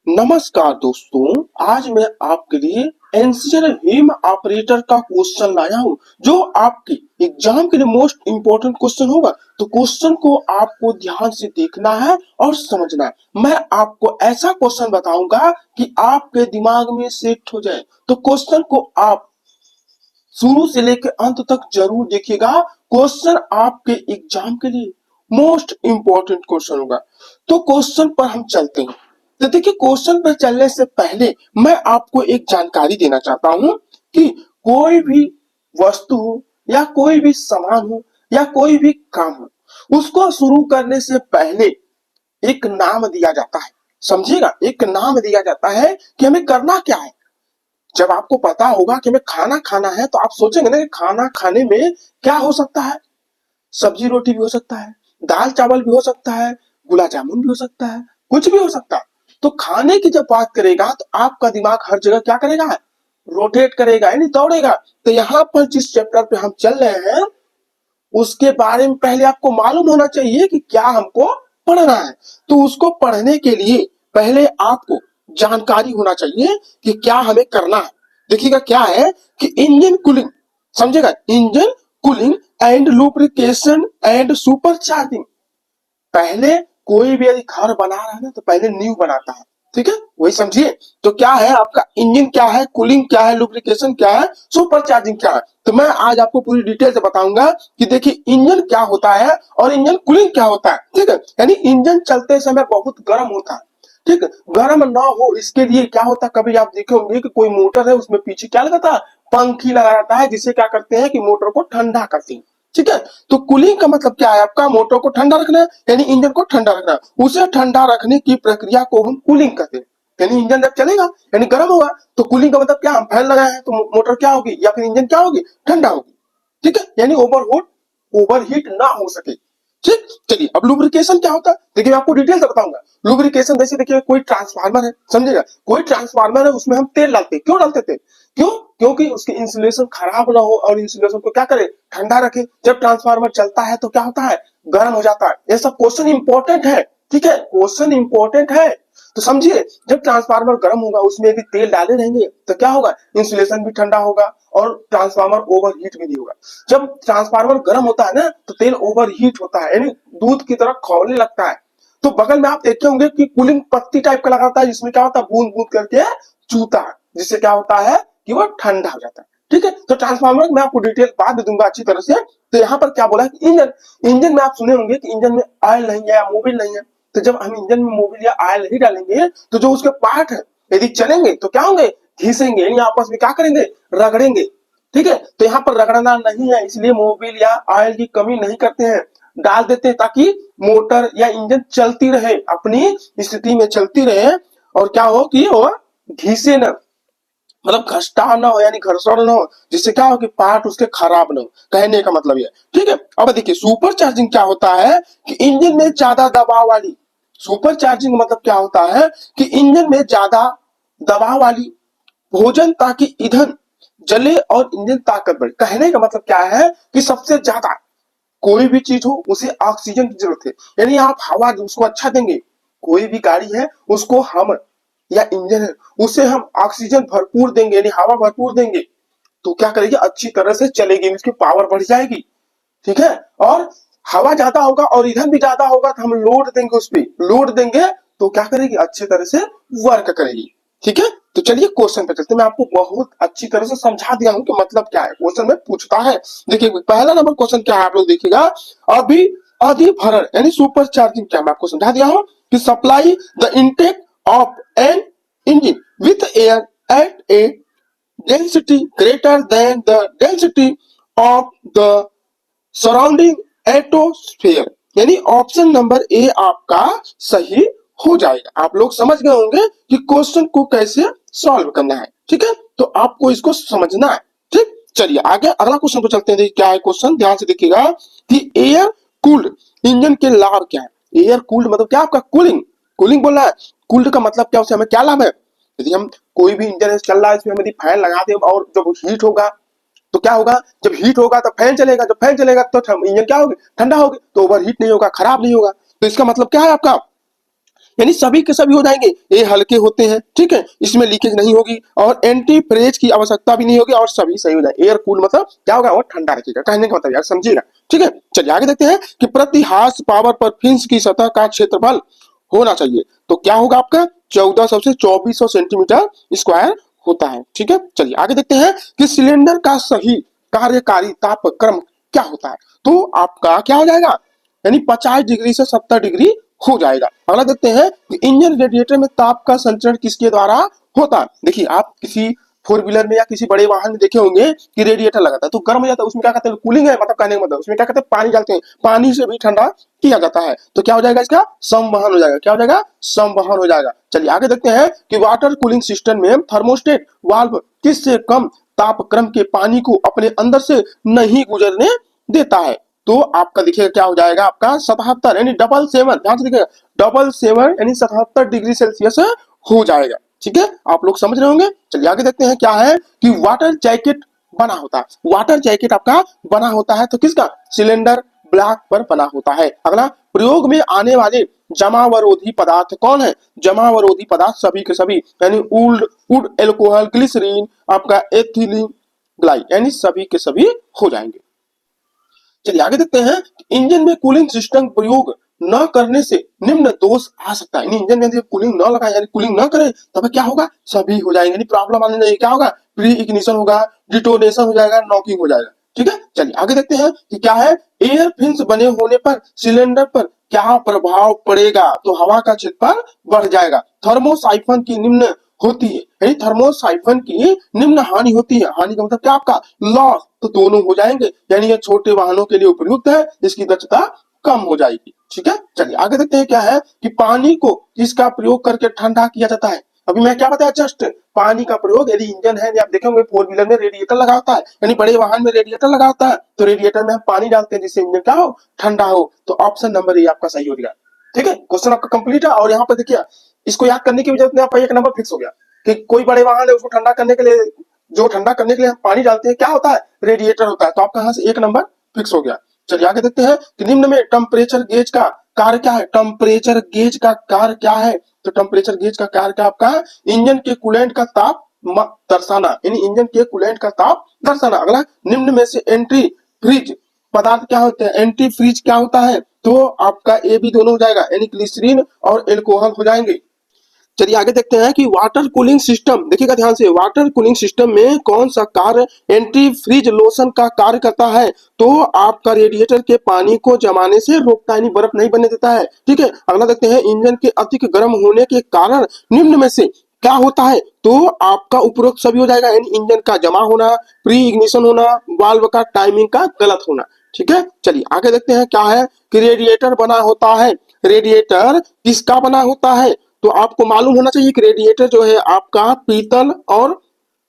नमस्कार दोस्तों, आज मैं आपके लिए एंशियर हिम ऑपरेटर का क्वेश्चन लाया हूं जो आपके एग्जाम के लिए मोस्ट इंपॉर्टेंट क्वेश्चन होगा। तो क्वेश्चन को आपको ध्यान से देखना है और समझना है। मैं आपको ऐसा क्वेश्चन बताऊंगा कि आपके दिमाग में सेट हो जाए। तो क्वेश्चन को आप शुरू से लेकर अंत तक जरूर देखिएगा। क्वेश्चन आपके एग्जाम के लिए मोस्ट इंपॉर्टेंट क्वेश्चन होगा। तो क्वेश्चन पर हम चलते हैं। तो देखिए, क्वेश्चन पर चलने से पहले मैं आपको एक जानकारी देना चाहता हूं कि कोई भी वस्तु हो या कोई भी सामान हो या कोई भी काम हो, उसको शुरू करने से पहले एक नाम दिया जाता है। समझिएगा, एक नाम दिया जाता है कि हमें करना क्या है। जब आपको पता होगा कि हमें खाना खाना है तो आप सोचेंगे ना कि खाना खाने में क्या हो सकता है। सब्जी रोटी भी हो सकता है, दाल चावल भी हो सकता है, गुलाब जामुन भी हो सकता है, कुछ भी हो सकता है। तो खाने की जब बात करेगा तो आपका दिमाग हर जगह क्या करेगा, रोटेट करेगा, यानी दौड़ेगा। तो यहाँ पर जिस चैप्टर पे हम चल रहे हैं उसके बारे में पहले आपको मालूम होना चाहिए कि क्या हमको पढ़ना है। तो उसको पढ़ने के लिए पहले आपको जानकारी होना चाहिए कि क्या हमें करना है। देखिएगा क्या है कि इंजन कूलिंग, समझेगा, engine cooling and lubrication and super charging. पहले कोई भी यदि घर बना रहा है ना तो पहले नींव बनाता है, ठीक है, वही समझिए। तो क्या है आपका इंजन, क्या है कूलिंग, क्या है लुब्रिकेशन, क्या है सुपर चार्जिंग, क्या है। तो मैं आज आपको पूरी डिटेल से बताऊंगा कि देखिए इंजन क्या होता है और इंजन कूलिंग क्या होता है, ठीक है। यानी इंजन चलते समय बहुत गर्म होता है, ठीक है। गर्म ना हो इसके लिए क्या होता है, कभी आप देखे होंगे कि कोई मोटर है उसमें पीछे क्या लगाता है, पंखी लगा रहता है, जिससे क्या करते हैं कि मोटर को ठंडा करते हैं, ठीक है। तो कूलिंग का मतलब क्या है, आपका मोटर को ठंडा रखना है, यानी इंजन को ठंडा रखना है। उसे ठंडा रखने की प्रक्रिया को हम कूलिंग कहते हैं। यानी इंजन जब चलेगा यानी गर्म होगा, तो कूलिंग का मतलब क्या, हम फैन लगाए हैं तो मोटर क्या होगी या फिर इंजन क्या होगी, ठंडा होगी, ठीक है। यानी ओवरहीट ना हो सके, ठीक। चलिए, अब लुब्रिकेशन क्या होता है, देखिए मैं आपको डिटेल से बताऊंगा। लुब्रिकेशन जैसे देखिए कोई ट्रांसफार्मर है, समझेगा, कोई ट्रांसफार्मर है उसमें हम तेल डालते हैं। क्यों डालते थे, क्यों, क्योंकि उसकी इंसुलेशन खराब ना हो और इंसुलेशन को क्या करे, ठंडा रखे। जब ट्रांसफार्मर चलता है तो क्या होता है, गर्म हो जाता है। ये सब क्वेश्चन इंपॉर्टेंट है, ठीक है, क्वेश्चन इंपॉर्टेंट है। तो समझिए, जब ट्रांसफार्मर गर्म होगा उसमें यदि तेल डाले रहेंगे तो क्या होगा, इंसुलेशन भी ठंडा होगा और ट्रांसफार्मर ओवरहीट भी नहीं होगा। जब ट्रांसफार्मर गर्म होता है ना तो तेल ओवरहीट होता है, यानी दूध की तरह खौलने लगता है। तो बगल में आप देखे होंगे कि कूलिंग पत्ती टाइप का लगा होता है, जिसमें क्या होता है, बूंद बूंद करके चूता है, जिससे क्या होता है कि वो ठंडा हो जाता है, ठीक है। तो ट्रांसफार्मर में आपको डिटेल बाद दे दूंगा अच्छी तरह से। तो यहाँ पर क्या बोला है कि इंजन, इंजन में आप सुने होंगे कि इंजन में ऑयल नहीं है या मोबिल नहीं है। तो जब हम इंजन में मोबिल या ऑयल नहीं डालेंगे तो जो उसके पार्ट है यदि चलेंगे तो क्या होंगे, घिसेंगे, यानी आपस में क्या करेंगे, रगड़ेंगे, ठीक है। तो यहाँ पर रगड़ना नहीं है, इसलिए मोबिल या ऑयल की कमी नहीं करते हैं, डाल देते हैं ताकि मोटर या इंजन चलती रहे, अपनी स्थिति में चलती रहे और क्या हो कि वो घिसे न, मतलब घसटा ना हो, यानी घर्षण ना हो, जिससे क्या हो कि पार्ट उसके खराब ना हो। कहने का मतलब ये, ठीक है। अब देखिए सुपर चार्जिंग क्या होता है कि इंजन में ज्यादा दबाव वाली, सुपर चार्जिंग मतलब क्या होता है कि इंजन में ज्यादा दबाव वाली भोजन ताकि ईंधन जले और इंजन ताकत बढ़े। कहने का मतलब क्या है कि सबसे ज्यादा कोई भी चीज हो उसे ऑक्सीजन की जरूरत है, यानी आप हवा उसको अच्छा देंगे। कोई भी गाड़ी है उसको हम, या इंजन है उसे हम ऑक्सीजन भरपूर देंगे, यानी हवा भरपूर देंगे, तो क्या करेगी, अच्छी तरह से चलेगी, इसकी पावर बढ़ जाएगी, ठीक है। और हवा ज्यादा होगा और ईंधन भी ज्यादा होगा तो हम लोड देंगे, उस पर लोड देंगे तो क्या करेगी, अच्छी तरह से वर्क करेगी, ठीक है। तो चलिए क्वेश्चन पे चलते हैं। मैं आपको बहुत अच्छी तरह से समझा दिया हूं कि मतलब क्या है, क्वेश्चन में पूछता है। देखिए पहला नंबर क्वेश्चन क्या है, आप लोग देखिएगा। अभी अधिभरण यानी सुपर चार्जिंग क्या, मैं आपको समझा दिया हूं कि supply the intake of an engine with air at a density greater than the density of the surrounding atmosphere, यानी ऑप्शन नंबर ए आपका सही हो जाएगा। आप लोग समझ गए होंगे कि क्वेश्चन को कैसे सॉल्व करना है, ठीक है। तो आपको इसको समझना है, ठीक। चलिए आगे अगला क्वेश्चन पर चलते हैं। देखिए क्या है क्वेश्चन, ध्यान से देखिएगा कि एयर कूल्ड इंजन के लाभ क्या है। एयर कूल्ड मतलब क्या, आपका कूलिंग, कूलिंग बोल रहा है। कूल्ड का मतलब क्या, उसे हमें क्या लाभ है। यदि हम कोई भी इंजन चल रहा है इसमें हम यदि फैन लगा दे और जब हीट होगा तो क्या होगा, जब हीट होगा तो फैन चलेगा, जब फैन चलेगा तो इंजन क्या होगी, ठंडा होगी, तो ओवरहीट नहीं होगा, खराब नहीं होगा। तो इसका मतलब क्या है आपका, यानी सभी के सभी हो जाएंगे, ये हल्के होते हैं, ठीक है, इसमें लीकेज नहीं होगी और एंटी फ्रेज की आवश्यकता भी नहीं होगी और सभी सही हो जाएंगे। एयर कूल मतलब क्या होगा, वो ठंडा रखेगा, कहने का मतलब यार समझिएगा, ठीक है। चलिए आगे देखते हैं कि प्रति हार्स पावर पर फिंस की सतह का क्षेत्रफल होना चाहिए, तो क्या होगा आपका 1400 से 2400 सेंटीमीटर स्क्वायर होता है, ठीक है। चलिए आगे देखते हैं कि सिलेंडर का सही कार्यकारी तापक्रम क्या होता है, तो आपका क्या हो जाएगा, यानी 50 डिग्री से 70 डिग्री हो जाएगा। अगला देखते हैं कि इंजन रेडिएटर में ताप का संचरण किसके द्वारा होता है। देखिए आप किसी फोर व्हीलर में या किसी बड़े वाहन में देखे होंगे कि रेडिएटर लगाता है तो गर्म हो जाता है, उसमें क्या कहते हैं, कूलिंग है, मतलब कहने का मतलब उसमें क्या कहते हैं, पानी डालते हैं, पानी से भी ठंडा किया जाता है, तो क्या हो जाएगा, इसका संवहन हो जाएगा, क्या हो जाएगा, संवहन हो जाएगा। चलिए आगे देखते हैं कि वाटर कूलिंग सिस्टम में थर्मोस्टेट वाल्व किससे कम तापक्रम के पानी को अपने अंदर से नहीं गुजरने देता है, तो आपका देखिएगा क्या हो जाएगा, आपका 77 यानी डबल सेवन, ध्यान से देखिएगा, डबल सेवन यानी 77 डिग्री सेल्सियस हो जाएगा, ठीक है, आप लोग समझ रहे होंगे। चलिए आगे देखते हैं क्या है कि वाटर जैकेट बना होता है। वाटर जैकेट आपका बना होता है तो किसका, सिलेंडर ब्लॉक पर बना होता है। अगला, प्रयोग में आने वाले जमावरोधी पदार्थ कौन है, जमावरोधी पदार्थ सभी के सभी यानी वुड एल्कोहल ग्लिसरीन आपका एथिलीन ग्लाइड यानी सभी के सभी हो जाएंगे। चलिए आगे देखते हैं, इंजन में कूलिंग सिस्टम प्रयोग न करने से निम्न दोष आ सकता है, इंजन में कूलिंग न लगाए यानी कूलिंग न करें तब क्या होगा, सभी हो जाएंगे, प्रॉब्लम आने नहीं, क्या होगा, प्री इग्निशन होगा, डिटोनेशन हो जाएगा, नॉकिंग हो जाएगा, ठीक है। चलिए आगे देखते हैं कि क्या है, एयर फिन्स बने होने पर सिलेंडर पर क्या प्रभाव पड़ेगा, तो हवा का क्षेत्रफल बढ़ जाएगा। थर्मोसाइफन की निम्न होती है, यानी थर्मोसाइफन की निम्न हानि होती है, हानि का मतलब क्या आपका लॉस, तो दोनों हो जाएंगे, यानी ये छोटे वाहनों के लिए उपयुक्त है, इसकी दक्षता कम हो जाएगी, ठीक है। चलिए आगे देखते हैं क्या है कि पानी को इसका प्रयोग करके ठंडा किया जाता है। अभी मैं क्या बताया, जस्ट पानी का प्रयोग, यदि इंजन है, आप देखेंगे फोर व्हीलर में रेडिएटर लगा होता है, यानी बड़े वाहन में रेडिएटर लगा होता है, तो रेडिएटर में हम पानी डालते हैं जिससे इंजन क्या हो, ठंडा हो, तो ऑप्शन नंबर ए आपका सही हो गया, ठीक है। क्वेश्चन आपका कंप्लीट है और यहाँ पे देखिए इसको याद करने की जरूरत नहीं, आपका एक नंबर फिक्स हो गया कि कोई बड़े वाहन है उसको ठंडा करने के लिए, जो ठंडा करने के लिए हम पानी डालते हैं क्या होता है, रेडिएटर होता है, तो आपका यहाँ से एक नंबर फिक्स हो गया। चलिए आगे देखते हैं कि निम्न में टेम्परेचर गेज का कार्य क्या है, टेम्परेचर गेज का कार्य क्या है, तो टेम्परेचर गेज का कार्य क्या आपका, इंजन के कूलेंट का ताप दर्शाना, यानी इंजन के कूलेंट का ताप दर्शाना। अगला, निम्न में से एंटी फ्रीज पदार्थ क्या होते हैं, एंटी फ्रीज क्या होता है, तो आपका ए बी दोनों हो जाएगा, यानी ग्लिसरीन और एल्कोहल हो जाएंगे। चलिए आगे देखते हैं कि वाटर कूलिंग सिस्टम, देखिएगा ध्यान से, वाटर कूलिंग सिस्टम में कौन सा कार्य एंटी फ्रीज लोशन का कार्य करता है, तो आपका रेडिएटर के पानी को जमाने से रोकता है, यानी बर्फ नहीं बनने देता है, ठीक है। अगला देखते हैं, इंजन के अधिक गर्म होने के कारण निम्न में से क्या होता है, तो आपका उपरोक्त सभी हो जाएगा, यानी इंजन का जमा होना, प्री इग्निशन होना, वाल्व का टाइमिंग का गलत होना, ठीक है। चलिए आगे देखते हैं क्या है कि रेडिएटर बना होता है, रेडिएटर किसका बना होता है, तो आपको मालूम होना चाहिए कि रेडिएटर जो है आपका पीतल और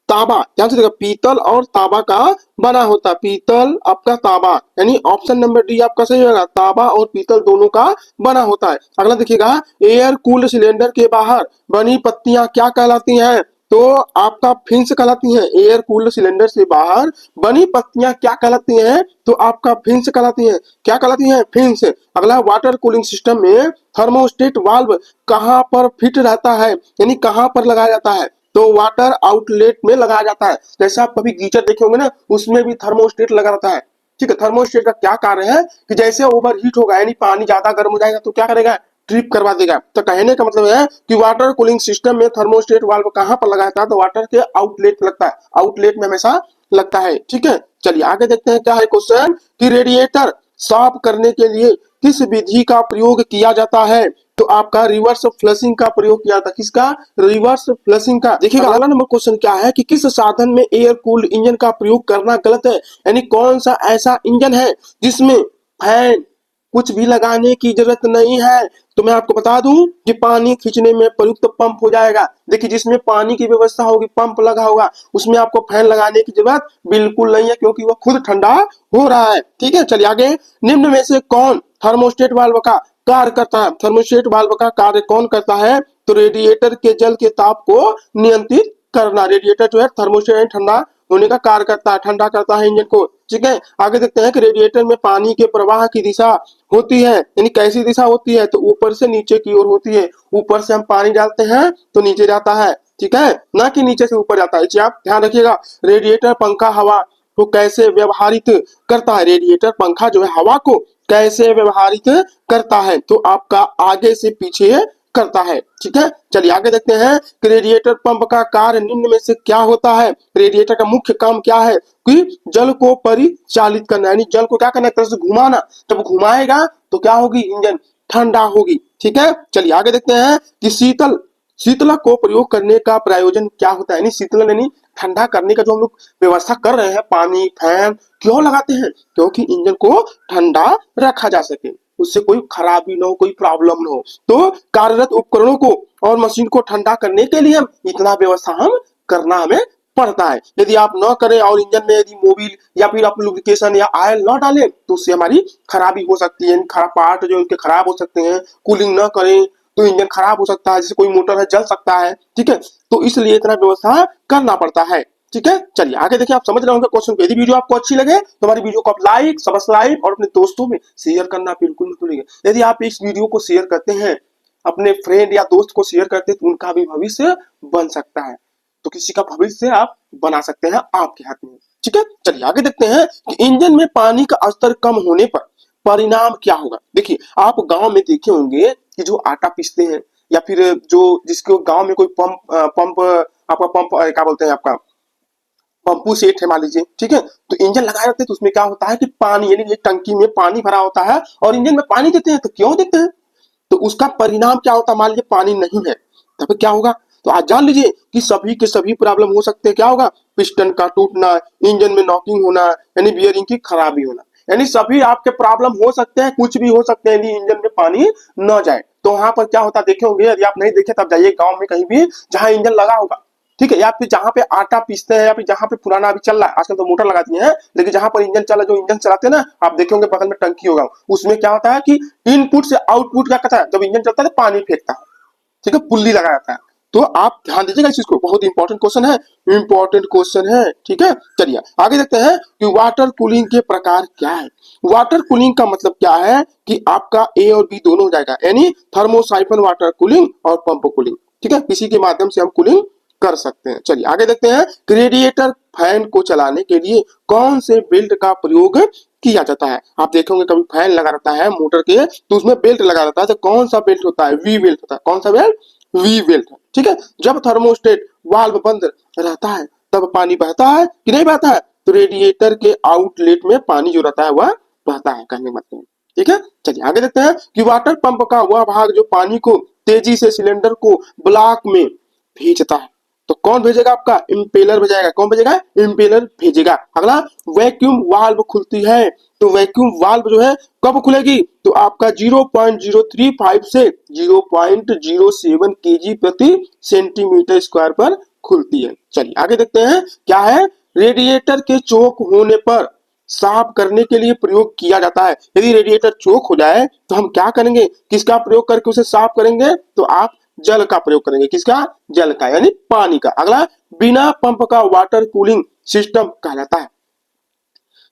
तांबा, ध्यान से देखिए, पीतल और तांबा का बना होता है, पीतल आपका तांबा, यानी ऑप्शन नंबर डी आपका सही होगा, तांबा और पीतल दोनों का बना होता है। अगला देखिएगा, एयर कूल्ड सिलेंडर के बाहर बनी पत्तियां क्या कहलाती हैं, तो आपका फिंस कहलाती हैं, एयर कूल्ड सिलेंडर से बाहर बनी पत्तियां क्या कहलाती हैं, तो आपका फिंस कहलाती हैं, क्या कहलाती हैं, फिंस। अगला, वाटर कूलिंग सिस्टम में थर्मोस्टेट वाल्व कहां पर फिट रहता है, यानी कहां पर लगाया जाता है, तो वाटर आउटलेट में लगाया जाता है। जैसे आप कभी गीजर देखे होंगे ना, उसमें भी थर्मोस्टेट लगा रहता है, ठीक है। थर्मोस्टेट का क्या कार्य है कि जैसे ओवर हीट होगा, यानी पानी ज्यादा गर्म हो जाएगा तो क्या करेगा, ट्रिप करवा देगा, तो कहने का मतलब है कि वाटर कूलिंग सिस्टम में थर्मोस्टेट वाल्व कहां पर लगाया था, तो वाटर के आउटलेट पे लगता है, आउटलेट में हमेशा लगता है, ठीक है। चलिए आगे देखते हैं क्या है क्वेश्चन कि रेडिएटर साफ करने के लिए किस विधि का प्रयोग किया जाता है, तो आपका रिवर्स फ्लशिंग का प्रयोग किया था, किसका, रिवर्स फ्लशिंग का। देखिएगा अगला नंबर क्वेश्चन क्या है कि किस साधन में एयर कूल्ड इंजन का प्रयोग करना गलत है, यानी कौन सा ऐसा इंजन है जिसमें फैन कुछ भी लगाने की जरूरत नहीं है, तो मैं आपको बता दूं कि पानी खींचने में प्रयुक्त पंप हो जाएगा। देखिए जिसमें पानी की व्यवस्था होगी, पंप लगा होगा, उसमें आपको फैन लगाने की जरूरत बिल्कुल नहीं है क्योंकि वो खुद ठंडा हो रहा है, ठीक है। चलिए आगे, निम्न में से कौन थर्मोस्टेट वाल्व का कार्य करता है, थर्मोस्टेट वाल्व का कार्य कौन करता है, तो रेडिएटर के जल के ताप को नियंत्रित करना, रेडिएटर जो है थर्मोस्टेट ठंडा होने का कार्य करता है, ठंडा करता है इंजन को। ठीक है, आगे देखते हैं कि रेडिएटर में पानी के प्रवाह की दिशा होती है, यानी कैसी दिशा होती है, तो ऊपर से नीचे की ओर होती है। ऊपर से हम पानी डालते हैं तो नीचे जाता है, ठीक है, ना कि नीचे से ऊपर जाता है। इसे आप ध्यान रखिएगा। रेडिएटर पंखा हवा को कैसे व्यवहारित करता है, रेडिएटर पंखा जो है हवा को कैसे व्यवहारित करता है, तो आपका आगे से पीछे करता है। ठीक है, चलिए आगे देखते हैं कि रेडिएटर पंप का कार्य निम्न में से क्या होता है। रेडिएटर का मुख्य काम क्या है कि जल को परिचालित करना, यानी जल को क्या करना, एक तरह से घुमाना। जब घुमाएगा तो क्या होगी, इंजन ठंडा होगी। ठीक है, चलिए आगे देखते हैं कि शीतलक को प्रयोग करने का प्रयोजन क्या होता है, यानी शीतलन यानी ठंडा करने का जो हम लोग व्यवस्था कर रहे हैं, पानी फैन क्यों लगाते हैं, क्योंकि इंजन को ठंडा रखा जा सके, उससे कोई खराबी ना हो, कोई प्रॉब्लम ना हो। तो कार्यरत उपकरणों को और मशीन को ठंडा करने के लिए हम इतना व्यवस्था हम करना हमें पड़ता है। यदि आप न करें और इंजन में यदि मोबिल या फिर आप लुब्रिकेशन या ऑयल न डालें तो उससे हमारी खराबी हो सकती है, खराब पार्ट जो उनके खराब हो सकते हैं। कूलिंग न करें तो इंजन खराब हो सकता है, जैसे कोई मोटर है जल सकता है। ठीक है, तो इसलिए इतना व्यवस्था करना पड़ता है। ठीक है, चलिए आगे देखिए, आप समझ रहे होंगे क्वेश्चन को। यदि वीडियो आपको अच्छी लगे तो हमारी वीडियो को आप लाइक सब्सक्राइब और अपने दोस्तों में शेयर करना बिल्कुल मत भूलिएगा। यदि आप इस वीडियो को शेयर करते हैं, अपने फ्रेंड या दोस्त को शेयर करते हैं, तो उनका भी भविष्य बन सकता है। तो किसी का भविष्य आप बना सकते हैं आपके हाथ में। ठीक है, चलिए आगे देखते हैं कि इंजन में पानी का स्तर कम होने पर परिणाम क्या होगा। देखिए, आप गांव में देखे होंगे कि जो आटा पीसते हैं या फिर जो जिसको गांव में कोई पंप आपका पंप क्या बोलते हैं, आपका पंपू सेट है मान लीजिए। ठीक है, तो इंजन लगाए रहते हैं तो उसमें क्या होता है कि पानी यानी एक टंकी में पानी भरा होता है और इंजन में पानी देते हैं। तो क्यों देते हैं, तो उसका परिणाम क्या होता है, मान लीजिए पानी नहीं है तब क्या होगा। तो आज जान लीजिए कि सभी के सभी प्रॉब्लम हो सकते हैं। क्या होगा, पिस्टन का टूटना, इंजन में नॉकिंग होना, यानी बियरिंग की खराबी होना, यानी सभी आपके प्रॉब्लम हो सकते हैं, कुछ भी हो सकते हैं यदि इंजन में पानी न जाए। तो वहां पर क्या होता है देखे होंगे, यदि आप नहीं देखे तब जाइए गांव में कहीं भी जहां इंजन लगा होगा। ठीक है, या फिर जहां पे आटा पीसते हैं या फिर जहां पे पुराना अभी चल रहा है, आजकल तो मोटर लगा दिए हैं, लेकिन जहां पर इंजन चला, जो इंजन चलाते हैं ना, आप देखेंगे बगल में टंकी होगा, उसमें क्या होता है कि इनपुट से आउटपुट क्या करता है, जब इंजन चलता है तो पानी फेंकता है। ठीक है, पुल्ली लगा रहता है। तो आप ध्यान दीजिएगा इस चीज को, बहुत इंपॉर्टेंट क्वेश्चन है, इंपॉर्टेंट क्वेश्चन है। ठीक है, चलिए आगे देखते हैं कि वाटर कूलिंग के प्रकार क्या है। वाटर कूलिंग का मतलब क्या है कि आपका ए और बी दोनों हो जाएगा, यानी थर्मोसाइफन वाटर कूलिंग और पंप कूलिंग। ठीक है, किसी के माध्यम से हम कूलिंग कर सकते हैं। चलिए आगे देखते हैं, रेडिएटर फैन को चलाने के लिए कौन से बेल्ट का प्रयोग किया जाता है। आप देखोगे कभी फैन लगा रहता है मोटर के, तो उसमें बेल्ट लगा रहता है, तो कौन सा बेल्ट होता है, वी बेल्ट होता है। कौन सा बेल्ट, वी बेल्ट। ठीक है, जब थर्मोस्टेट वाल्व बंद रहता है तब पानी बहता है कि नहीं बहता है, तो रेडिएटर के आउटलेट में पानी जो रहता है वह बहता है, कहने मतलब। ठीक है, चलिए आगे देखते हैं कि वाटर पंप का वह भाग जो पानी को तेजी से सिलेंडर को ब्लॉक में भेजता है, तो कौन भेजेगा, आपका इंपेलर भेजेगा। कौन भेजेगा, इंपेलर भेजेगा। अगला, वैक्यूम वाल्व खुलती है, तो वैक्यूम वाल्व जो है कब खुलेगी, तो आपका 0.035 से 0.07 केजी प्रति सेंटीमीटर स्क्वायर पर खुलती है। चलिए आगे देखते हैं क्या है, रेडिएटर के चोक होने पर साफ करने के लिए प्रयोग किया जाता है। यदि रेडिएटर चोक हो जाए तो हम क्या करेंगे, किसका प्रयोग करके उसे साफ करेंगे, तो आप जल का प्रयोग करेंगे। किसका, जल का, यानी पानी का। अगला, बिना पंप का वाटर कूलिंग सिस्टम कहलाता है।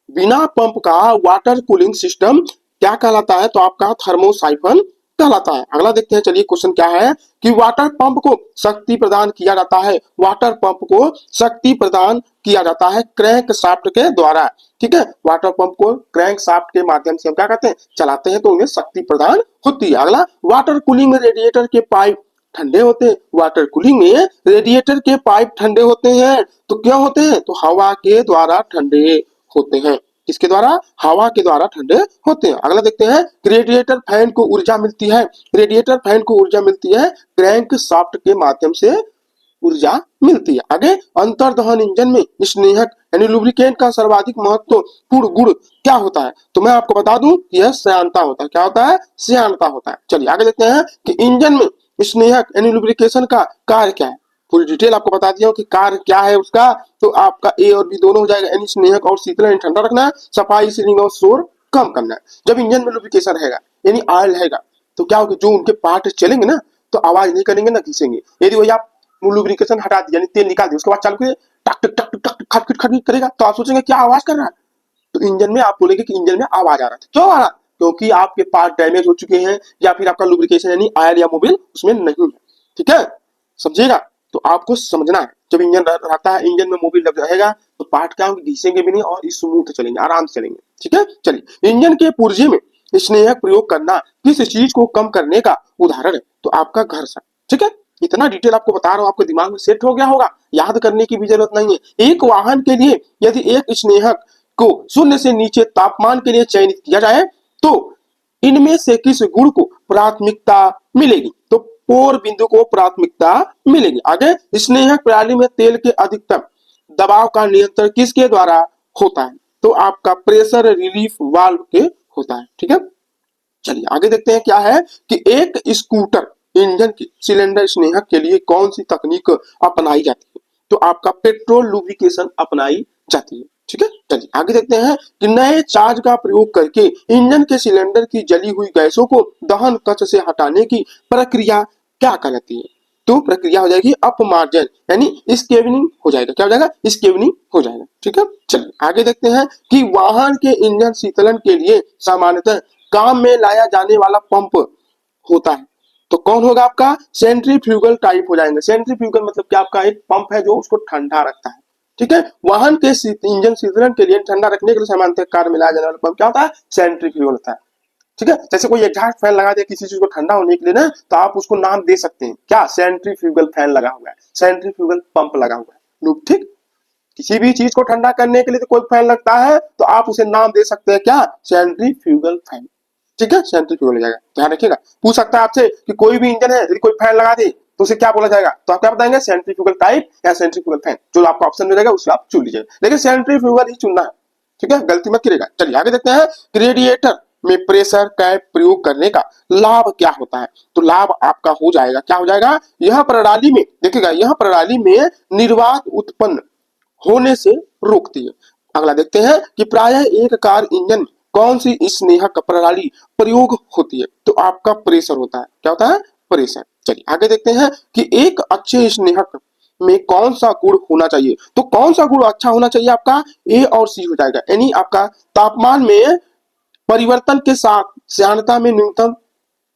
बिना पंप का वाटर कूलिंग सिस्टम क्या कहलाता है, तो आपका थर्मोसाइफन कहलाता है। अगला देखते हैं, चलिए क्वेश्चन क्या है कि वाटर पंप को शक्ति प्रदान किया जाता है। वाटर पंप को शक्ति प्रदान किया जाता है क्रैंक शाफ्ट के द्वारा। ठीक है, वाटर पंप को क्रैंक शाफ्ट के माध्यम से हम क्या करते हैं, चलाते हैं, तो उन्हें शक्ति प्रदान होती है। अगला, वाटर कूलिंग में रेडिएटर के पाइप ठंडे होते हैं। वाटर कूलिंग में रेडिएटर के पाइप ठंडे होते हैं, तो क्यों होते हैं, तो हवा के द्वारा ठंडे होते हैं। किसके द्वारा, हवा के द्वारा ठंडे होते हैं। अगला देखते हैं, रेडिएटर फैन को ऊर्जा मिलती है। रेडिएटर फैन को ऊर्जा मिलती है क्रैंक शाफ्ट के माध्यम से ऊर्जा मिलती है। आगे, अंतर्दहन इंजन में स्नेहक यानी लुब्रिकेंट का सर्वाधिक महत्वपूर्ण गुण क्या होता है, तो मैं आपको बता दूं कि यह श्यानता होता है। क्या होता है, श्यानता होता है। चलिए आगे देखते हैं कि इंजन में स्नेहक यानी लुब्रिकेशन का कार्य क्या है। पूरी डिटेल आपको बता दिया हूं कि कार्य क्या है उसका, तो आपका ए और बी दोनों हो जाएगा, यानी स्नेहक और शीतल यानी ठंडा रखना है, सफाई सीलिंग और शोर कम करना है। जब इंजन में लुब्रिकेशन रहेगा यानी ऑयल रहेगा, तो क्या होगा, जो उनके पार्ट चलेंगे ना तो आवाज नहीं करेंगे ना घिसेंगे। यदि वही आप लुब्रिकेशन हटा दिया, यानी तेल निकाल दिया, उसके बाद चालू किए टक टक टक टक टक खट खट करेगा तो आप सोचेंगे क्या आवाज कर रहा है, तो इंजन में आप बोलेंगे कि इंजन में आवाज आ रहा था। क्यों आ रहा? क्योंकि आपके पार्ट डैमेज हो चुके हैं या फिर आपका लुब्रिकेशन यानी ऑयल या मोबिल उसमें नहीं है। ठीक है, समझिएगा। तो आपको समझना है जब इंजन रहता है, इंजन में मोबिल लग रहेगा तो पार्ट क्या होंगे, घिसेंगे भी नहीं और स्मूथ चलेंगे, आराम से चलेंगे। ठीक है, चलिए इंजन के पुर्जे में स्नेहक प्रयोग करना किस चीज को कम करने का उदाहरण है, तो आपका घर्षण। ठीक है, इतना डिटेल आपको बता रहा हूं, आपके दिमाग में सेट हो गया होगा, याद करने की भी जरूरत नहीं है। एक वाहन के लिए यदि एक स्नेहक को शून्य से नीचे तापमान के लिए चयनित किया जाए तो इनमें से किस गुण को प्राथमिकता मिलेगी, तो पोर बिंदु को प्राथमिकता मिलेगी। आगे, स्नेहक प्रणाली में तेल के अधिकतम दबाव का नियंत्रण किसके द्वारा होता है, तो आपका प्रेशर रिलीफ वाल्व के होता है। ठीक है, चलिए आगे देखते हैं क्या है कि एक स्कूटर इंजन की सिलेंडर स्नेहक के लिए कौन सी तकनीक अपनाई जाती है, तो आपका पेट्रोल लुब्रिकेशन अपनाई जाती है। ठीक है, चलिए आगे देखते हैं कि नए चार्ज का प्रयोग करके इंजन के सिलेंडर की जली हुई गैसों को दहन कक्ष से हटाने की प्रक्रिया क्या कहलाती है, तो प्रक्रिया हो जाएगी अपमार्जन यानी स्केवनिंग हो जाएगा। क्या हो जाएगा, स्केवनिंग हो जाएगा। ठीक है, चलिए आगे देखते हैं कि वाहन के इंजन शीतलन के लिए सामान्यतः काम में लाया जाने वाला पंप होता है, तो कौन होगा आपका सेंट्रीफ्यूगल टाइप हो जाएंगे। सेंट्रीफ्यूगल मतलब क्या, आपका एक पंप है जो उसको ठंडा रखता है। ठीक है, वाहन के इंजन शीतलन के लिए ठंडा रखने के लिए सामान्यतः कार में लाया जाने वाला पंप क्या होता है, सेंट्रीफ्यूगल होता है। ठीक है, जैसे कोई एग्जॉस्ट फैन लगा दिया किसी चीज को ठंडा होने के लिए ना, तो आप उसको नाम दे सकते हैं क्या, सेंट्रीफ्यूगल फैन लगा हुआ है, सेंट्रीफ्यूगल पंप लगा हुआ है। ठीक, किसी भी चीज को ठंडा करने के लिए तो कोई फैन लगता है तो आप उसे नाम दे सकते हैं क्या, सेंट्रीफ्यूगल फैन। ठीक है, सेंट्रीफ्यूगल हो जाएगा, ध्यान रखिएगा। पूछ सकता है आपसे कि कोई भी इंजन है यदि कोई फैन लगा दे तो उसे क्या बोला जाएगा, तो आप क्या बताएंगे, सेंट्रीफ्यूगल टाइप या सेंट्रीफ्यूगल फैन, जो आपका ऑप्शन मिलेगा उससे आप चुन लीजिएगा, लेकिन सेंट्रीफ्यूगल ही चुनना है। ठीक है, गलती मत करिएगा। चलिए आगे देखते हैं, रेडिएटर में प्रेशर कैप प्रयोग करने का लाभ क्या होता है, तो लाभ आपका हो जाएगा, क्या हो जाएगा, यह प्रणाली में देखिएगा, यह प्रणाली में निर्वात उत्पन्न होने से रोकती है। अगला देखते हैं कि प्रायः एक कार इंजन कौन सी स्नेहक प्रणाली प्रयोग होती है, तो आपका प्रेशर होता है। क्या होता है, प्रेशर। चलिए आगे देखते हैं कि एक अच्छे स्नेहक में कौन सा गुण होना चाहिए, तो कौन सा गुण अच्छा होना चाहिए, आपका ए और सी हो जाएगा, यानी आपका तापमान में परिवर्तन के साथ श्यानता में न्यूनतम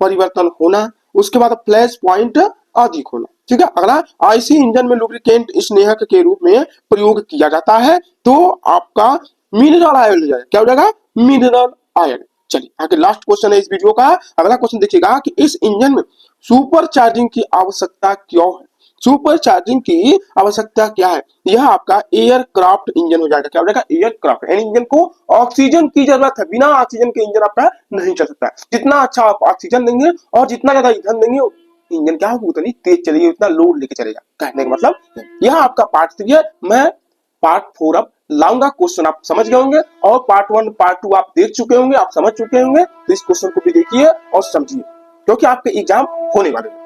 परिवर्तन होना, उसके बाद फ्लैश पॉइंट अधिक होना। ठीक है, अगला, आईसी इंजन में लुब्रिकेंट स्नेहक के रूप में प्रयोग किया जाता है, तो आपका मिनरल ऑयल हो जाएगा। क्या हो जाएगा, मिनरल ऑयल। चलिए आगे लास्ट क्वेश्चन है इस वीडियो का। अगला क्वेश्चन देखिएगा कि इस इंजन में सुपर चार्जिंग की आवश्यकता क्यों है, सुपर चार्जिंग की आवश्यकता क्या है, यह आपका एयरक्राफ्ट इंजन हो जाएगा। क्या हो जाएगा, एयरक्राफ्ट यानी इंजन को ऑक्सीजन की जरूरत है, बिना ऑक्सीजन के इंजन आपका नहीं चल सकता। जितना अच्छा आप ऑक्सीजन देंगे और जितना ज्यादा ईंधन देंगे इंजन क्या होगा, उतनी तेज चलेगी, उतना लोड लेके चलेगा। कहने का मतलब यह आपका पार्ट 3 है, मैं पार्ट 4 अब लाऊंगा। क्वेश्चन आप समझ गए होंगे और पार्ट 1 पार्ट 2 आप देख चुके होंगे, आप समझ चुके होंगे, तो इस क्वेश्चन को भी देखिए और समझिए क्योंकि आपके एग्जाम होने वाले हैं।